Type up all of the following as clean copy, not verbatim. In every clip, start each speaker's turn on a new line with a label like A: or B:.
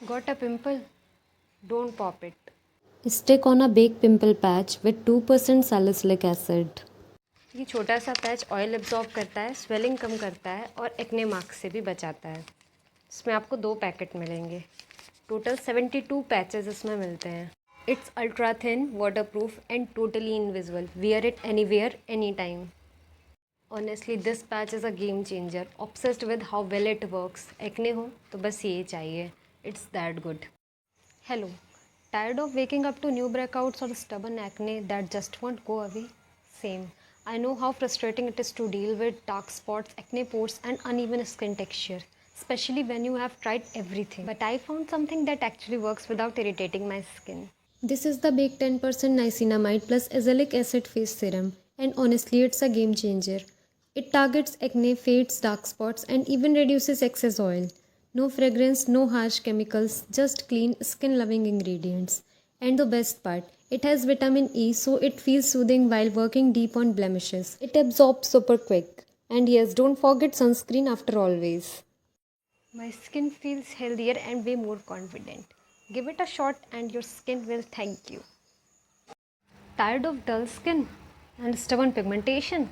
A: Got a pimple? Don't pop it.
B: Stick on a big pimple patch with 2% salicylic acid.
A: ये छोटा सा patch oil absorb करता है, swelling कम करता है और एक्ने मार्क्स से भी बचाता है। इसमें आपको 2 पैकेट मिलेंगे। टोटल 72 पैचेस इसमें मिलते हैं। It's ultra thin, waterproof and totally invisible. Wear it anywhere, any time. Honestly this patch is a game changer. Obsessed with how well it works. Acne हो तो बस ये चाहिए। It's that good. Hello. Tired of waking up to new breakouts or stubborn acne that just won't go away? Same. I know how frustrating it is to deal with dark spots, acne pores, and uneven skin texture, especially when you have tried everything. But I found something that actually works without irritating my skin.
B: This is the big 10% niacinamide plus azelaic acid face serum, and honestly, it's a game changer. It targets acne, fades dark spots, and even reduces excess oil. No fragrance, no harsh chemicals, just clean, skin loving ingredients. And the best part, it has vitamin E, so it feels soothing while working deep on blemishes. It absorbs super quick. And yes, don't forget sunscreen after always.
A: My skin feels healthier and way more confident. Give it a shot and your skin will thank you. Tired of dull skin and stubborn pigmentation?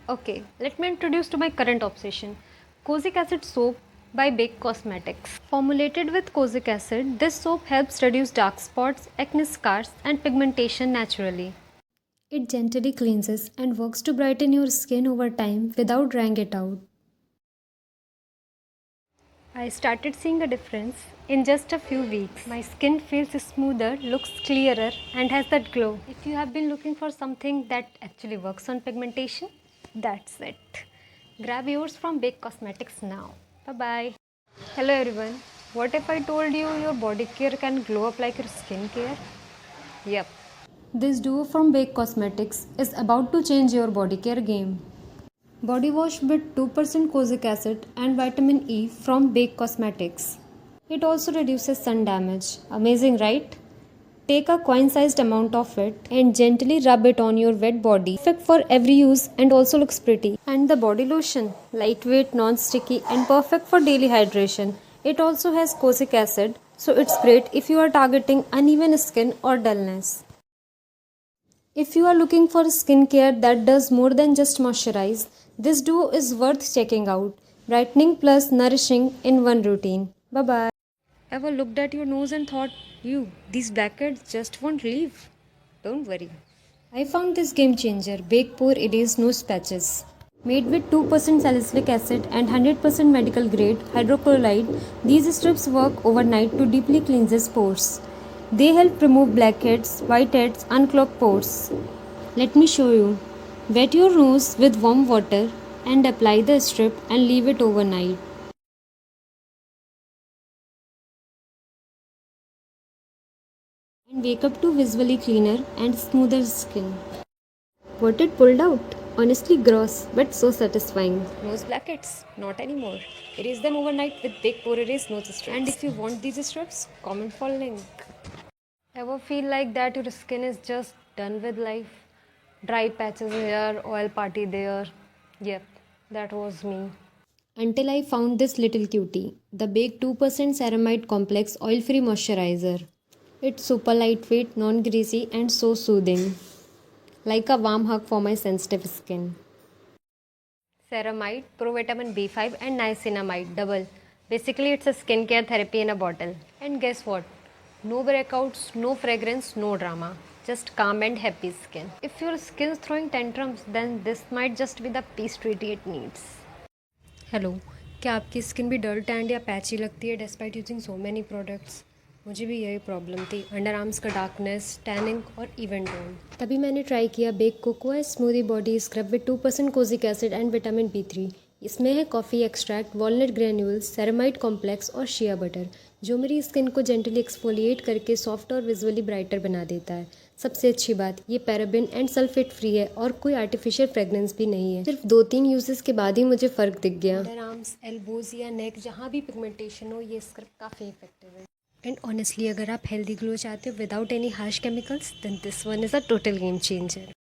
A: Okay, let me introduce to my current obsession, Kozic Acid Soap by Bake Cosmetics. Formulated with kozic acid, this soap helps reduce dark spots, acne scars and pigmentation naturally.
B: It gently cleanses and works to brighten your skin over time without drying it out.
A: I started seeing a difference in just a few weeks. My skin feels smoother, looks clearer and has that glow. If you have been looking for something that actually works on pigmentation, that's it. Grab yours from Bake Cosmetics now. Bye bye. Hello everyone. What if I told you your body care can glow up like your skin care? Yep.
B: This duo from Bake Cosmetics is about to change your body care game. Body wash with 2% kozic acid and vitamin E from Bake Cosmetics. It also reduces sun damage. Amazing, right? Take a coin-sized amount of it and gently rub it on your wet body. Perfect for every use and also looks pretty. And the body lotion, lightweight, non-sticky and perfect for daily hydration. It also has kozic acid, so it's great if you are targeting uneven skin or dullness. If you are looking for skincare that does more than just moisturize, this duo is worth checking out. Brightening plus nourishing in one routine. Bye bye.
A: Ever looked at your nose and thought, these blackheads just won't leave? Don't worry.
B: I found this game changer, Bake Pore Erase Nose Patches. Made with 2% salicylic acid and 100% medical grade hydrochloride, these strips work overnight to deeply cleanse pores. They help remove blackheads, whiteheads, unclogged pores. Let me show you. Wet your nose with warm water and apply the strip and leave it overnight. And wake up to visually cleaner and smoother skin. What it pulled out? Honestly gross, but so satisfying.
A: Nose blackheads? Not anymore. Erase them overnight with Big Pore Erase nose strips. And if you want these strips, comment for link. Ever feel like that your skin is just done with life? Dry patches here, oil party there. Yep, that was me.
B: Until I found this little cutie, the Bake 2% Ceramide Complex Oil-Free Moisturizer. It's super lightweight, non-greasy and so soothing. Like a warm hug for my sensitive skin.
A: Ceramide, provitamin B5 and niacinamide double. Basically it's a skincare therapy in a bottle. And guess what? No breakouts, no fragrance, no drama. Just calm and happy skin. If your skin's throwing tantrums, then this might just be the peace treaty it needs. Hello, क्या आपकी skin भी डल stand या पैची लगती है despite using so many products? मुझे भी यही प्रॉब्लम थी, अंडर आर्म्स का डार्कनेस, टैनिंग और इवन टोन।
B: तभी मैंने ट्राई किया Bake cocoa smoothie body scrub with 2% kojic acid and vitamin B3। इसमें है coffee extract, walnut granules, ceramide complex और शिया बटर, जो मेरी स्किन को जेंटली एक्सफोलिएट करके सॉफ्ट और विजुअली ब्राइटर बना देता है। सबसे अच्छी बात, ये पैराबिन एंड सल्फेट फ्री है और कोई आर्टिफिशियल फ्रेगनेंस भी नहीं है। सिर्फ 2-3 यूजेस के बाद ही मुझे फ़र्क दिख गया।
A: अंडर आर्म्स, एल्बोज या नेक, जहाँ भी पिगमेंटेशन हो, ये स्क्रब काफ़ी इफेक्टिव है। एंड ऑनेस्टली अगर आप हेल्दी ग्लो चाहते हो without any harsh chemicals, then this one is a total game changer.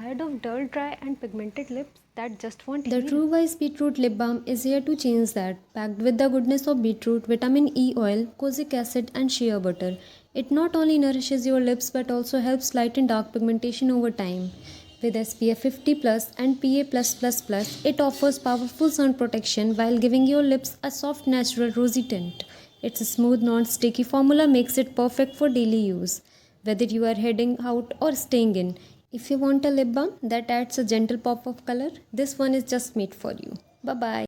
A: Tired of dull, dry and pigmented lips that just want
B: The
A: heal?
B: True Wise Beetroot Lip Balm is here to change that. Packed with the goodness of beetroot, vitamin E oil, kojic acid, and shea butter, it not only nourishes your lips but also helps lighten dark pigmentation over time. With SPF 50 plus and PA+++, it offers powerful sun protection while giving your lips a soft, natural rosy tint. Its smooth, non-sticky formula makes it perfect for daily use, whether you are heading out or staying in. If you want a lip balm that adds a gentle pop of color, this one is just made for you. Bye bye.